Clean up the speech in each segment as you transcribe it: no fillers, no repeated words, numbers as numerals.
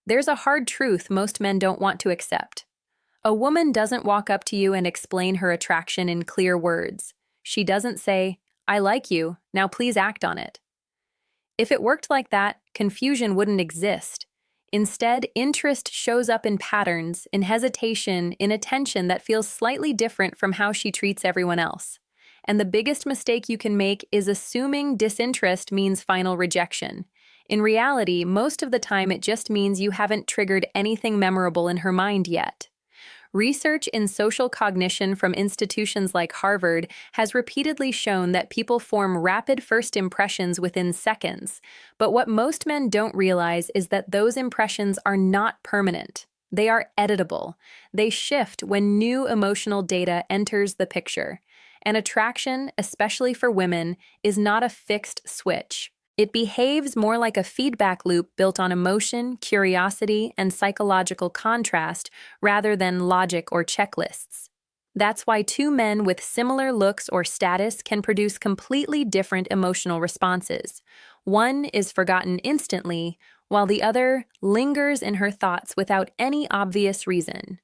There's a hard truth most men don't want to accept. A woman doesn't walk up to you and explain her attraction in clear words. She doesn't say, "I like you, now please act on it." If it worked like that, confusion wouldn't exist. Instead, interest shows up in patterns, in hesitation, in attention that feels slightly different from how she treats everyone else. And the biggest mistake you can make is assuming disinterest means final rejection. In reality, most of the time it just means you haven't triggered anything memorable in her mind yet. Research in social cognition from institutions like Harvard has repeatedly shown that people form rapid first impressions within seconds, but what most men don't realize is that those impressions are not permanent. They are editable. They shift when new emotional data enters the picture. And attraction, especially for women, is not a fixed switch. It behaves more like a feedback loop built on emotion, curiosity, and psychological contrast rather than logic or checklists. That's why two men with similar looks or status can produce completely different emotional responses. One is forgotten instantly, while the other lingers in her thoughts without any obvious reason.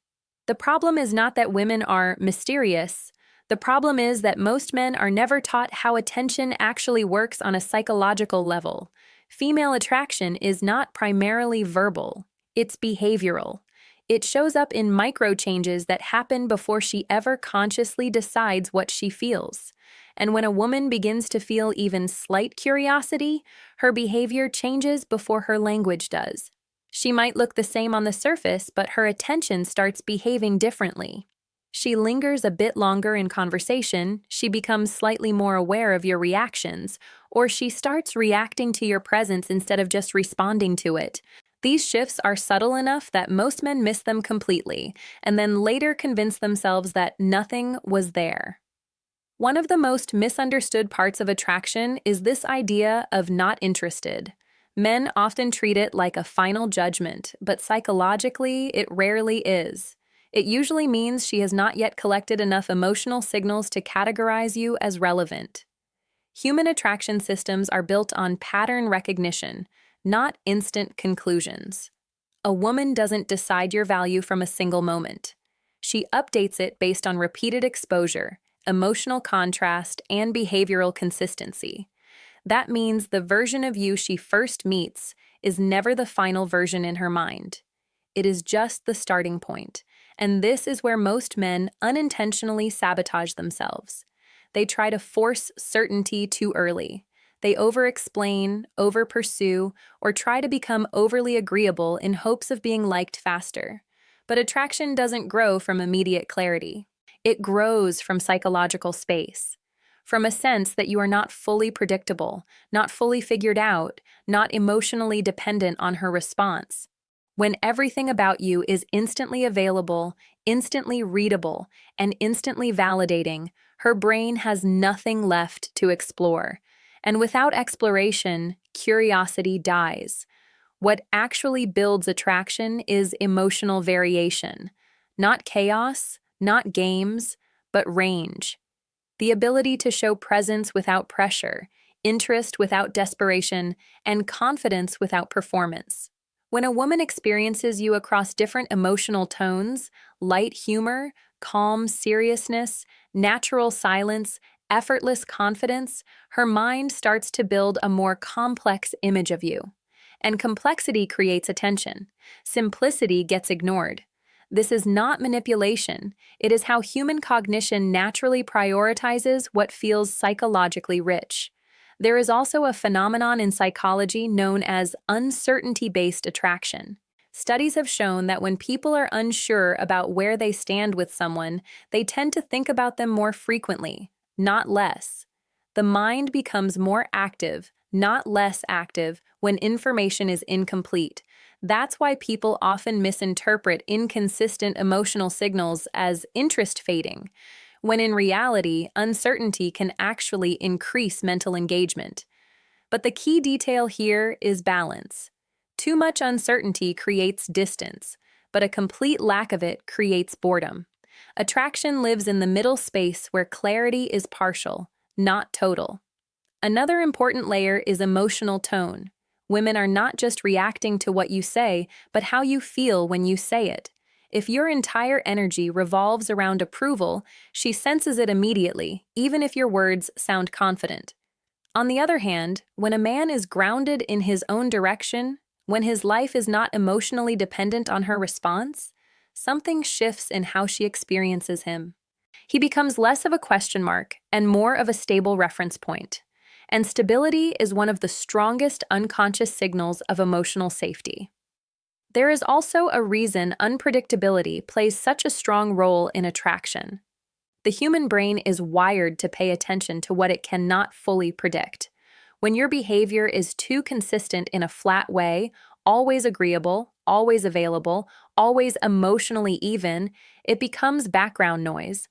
The problem is not that women are mysterious. The problem is that most men are never taught how attention actually works on a psychological level. Female attraction is not primarily verbal, it's behavioral. It shows up in micro changes that happen before she ever consciously decides what she feels. And when a woman begins to feel even slight curiosity, her behavior changes before her language does. She might look the same on the surface, but her attention starts behaving differently. She lingers a bit longer in conversation, she becomes slightly more aware of your reactions, or she starts reacting to your presence instead of just responding to it. These shifts are subtle enough that most men miss them completely, and then later convince themselves that nothing was there. One of the most misunderstood parts of attraction is this idea of not interested. Men often treat it like a final judgment, but psychologically, it rarely is. It usually means she has not yet collected enough emotional signals to categorize you as relevant. Human attraction systems are built on pattern recognition, not instant conclusions. A woman doesn't decide your value from a single moment. She updates it based on repeated exposure, emotional contrast, and behavioral consistency. That means the version of you she first meets is never the final version in her mind. It is just the starting point. And this is where most men unintentionally sabotage themselves. They try to force certainty too early. They over-explain, over-pursue, or try to become overly agreeable in hopes of being liked faster. But attraction doesn't grow from immediate clarity. It grows from psychological space, from a sense that you are not fully predictable, not fully figured out, not emotionally dependent on her response. When everything about you is instantly available, instantly readable, and instantly validating, her brain has nothing left to explore. And without exploration, curiosity dies. What actually builds attraction is emotional variation. Not chaos, not games, but range. The ability to show presence without pressure, interest without desperation, and confidence without performance. When a woman experiences you across different emotional tones, light humor, calm seriousness, natural silence, effortless confidence, her mind starts to build a more complex image of you. And complexity creates attention. Simplicity gets ignored. This is not manipulation. It is how human cognition naturally prioritizes what feels psychologically rich. There is also a phenomenon in psychology known as uncertainty-based attraction. Studies have shown that when people are unsure about where they stand with someone, they tend to think about them more frequently, not less. The mind becomes more active, not less active, when information is incomplete. That's why people often misinterpret inconsistent emotional signals as interest fading, when in reality, uncertainty can actually increase mental engagement. But the key detail here is balance. Too much uncertainty creates distance, but a complete lack of it creates boredom. Attraction lives in the middle space where clarity is partial, not total. Another important layer is emotional tone. Women are not just reacting to what you say, but how you feel when you say it. If your entire energy revolves around approval, she senses it immediately, even if your words sound confident. On the other hand, when a man is grounded in his own direction, when his life is not emotionally dependent on her response, something shifts in how she experiences him. He becomes less of a question mark and more of a stable reference point. And stability is one of the strongest unconscious signals of emotional safety. There is also a reason unpredictability plays such a strong role in attraction. The human brain is wired to pay attention to what it cannot fully predict. When your behavior is too consistent in a flat way, always agreeable, always available, always emotionally even, it becomes background noise.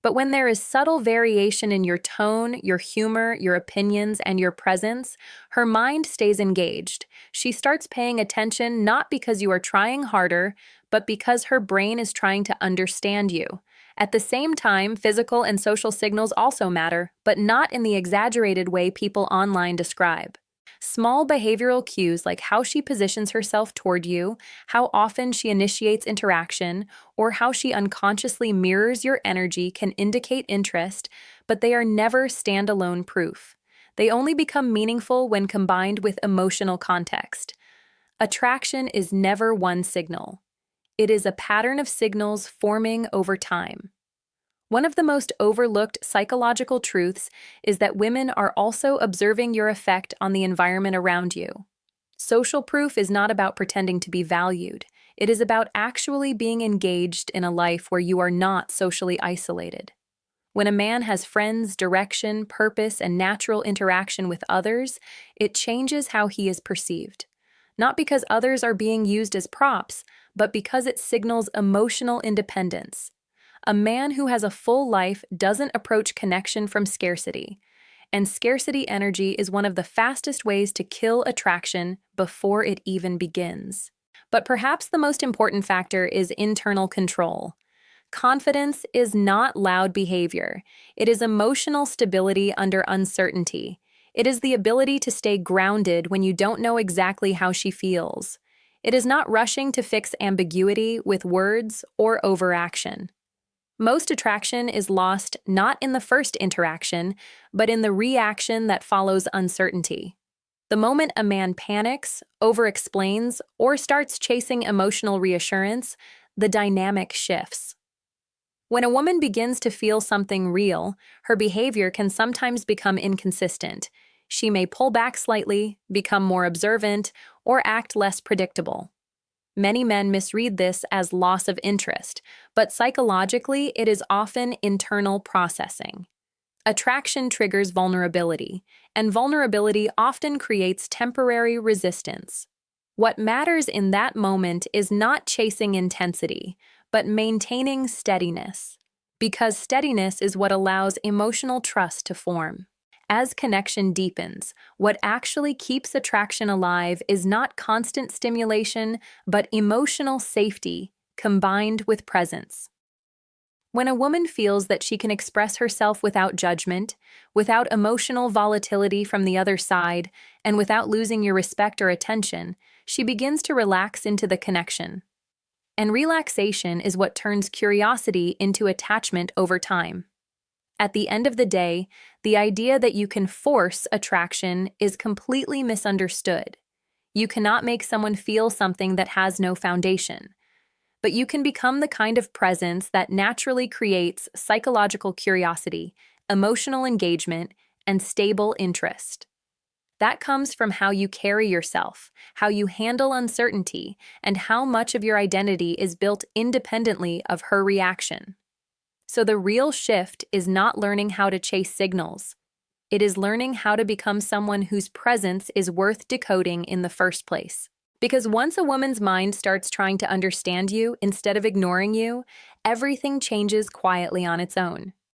But when there is subtle variation in your tone, your humor, your opinions, and your presence, her mind stays engaged. She starts paying attention not because you are trying harder, but because her brain is trying to understand you. At the same time, physical and social signals also matter, but not in the exaggerated way people online describe. Small behavioral cues like how she positions herself toward you, how often she initiates interaction, or how she unconsciously mirrors your energy can indicate interest, but they are never standalone proof. They only become meaningful when combined with emotional context. Attraction is never one signal. It is a pattern of signals forming over time. One of the most overlooked psychological truths is that women are also observing your effect on the environment around you. Social proof is not about pretending to be valued. It is about actually being engaged in a life where you are not socially isolated. When a man has friends, direction, purpose, and natural interaction with others, it changes how he is perceived. Not because others are being used as props, but because it signals emotional independence. A man who has a full life doesn't approach connection from scarcity, and scarcity energy is one of the fastest ways to kill attraction before it even begins. But perhaps the most important factor is internal control. Confidence is not loud behavior. It is emotional stability under uncertainty. It is the ability to stay grounded when you don't know exactly how she feels. It is not rushing to fix ambiguity with words or overaction. Most attraction is lost not in the first interaction, but in the reaction that follows uncertainty. The moment a man panics, over-explains, or starts chasing emotional reassurance, the dynamic shifts. When a woman begins to feel something real, her behavior can sometimes become inconsistent. She may pull back slightly, become more observant, or act less predictable. Many men misread this as loss of interest, but psychologically, it is often internal processing. Attraction triggers vulnerability, and vulnerability often creates temporary resistance. What matters in that moment is not chasing intensity, but maintaining steadiness, because steadiness is what allows emotional trust to form. As connection deepens, what actually keeps attraction alive is not constant stimulation, but emotional safety combined with presence. When a woman feels that she can express herself without judgment, without emotional volatility from the other side, and without losing your respect or attention, she begins to relax into the connection. And relaxation is what turns curiosity into attachment over time. At the end of the day, the idea that you can force attraction is completely misunderstood. You cannot make someone feel something that has no foundation. But you can become the kind of presence that naturally creates psychological curiosity, emotional engagement, and stable interest. That comes from how you carry yourself, how you handle uncertainty, and how much of your identity is built independently of her reaction. So the real shift is not learning how to chase signals. It is learning how to become someone whose presence is worth decoding in the first place. Because once a woman's mind starts trying to understand you instead of ignoring you, everything changes quietly on its own.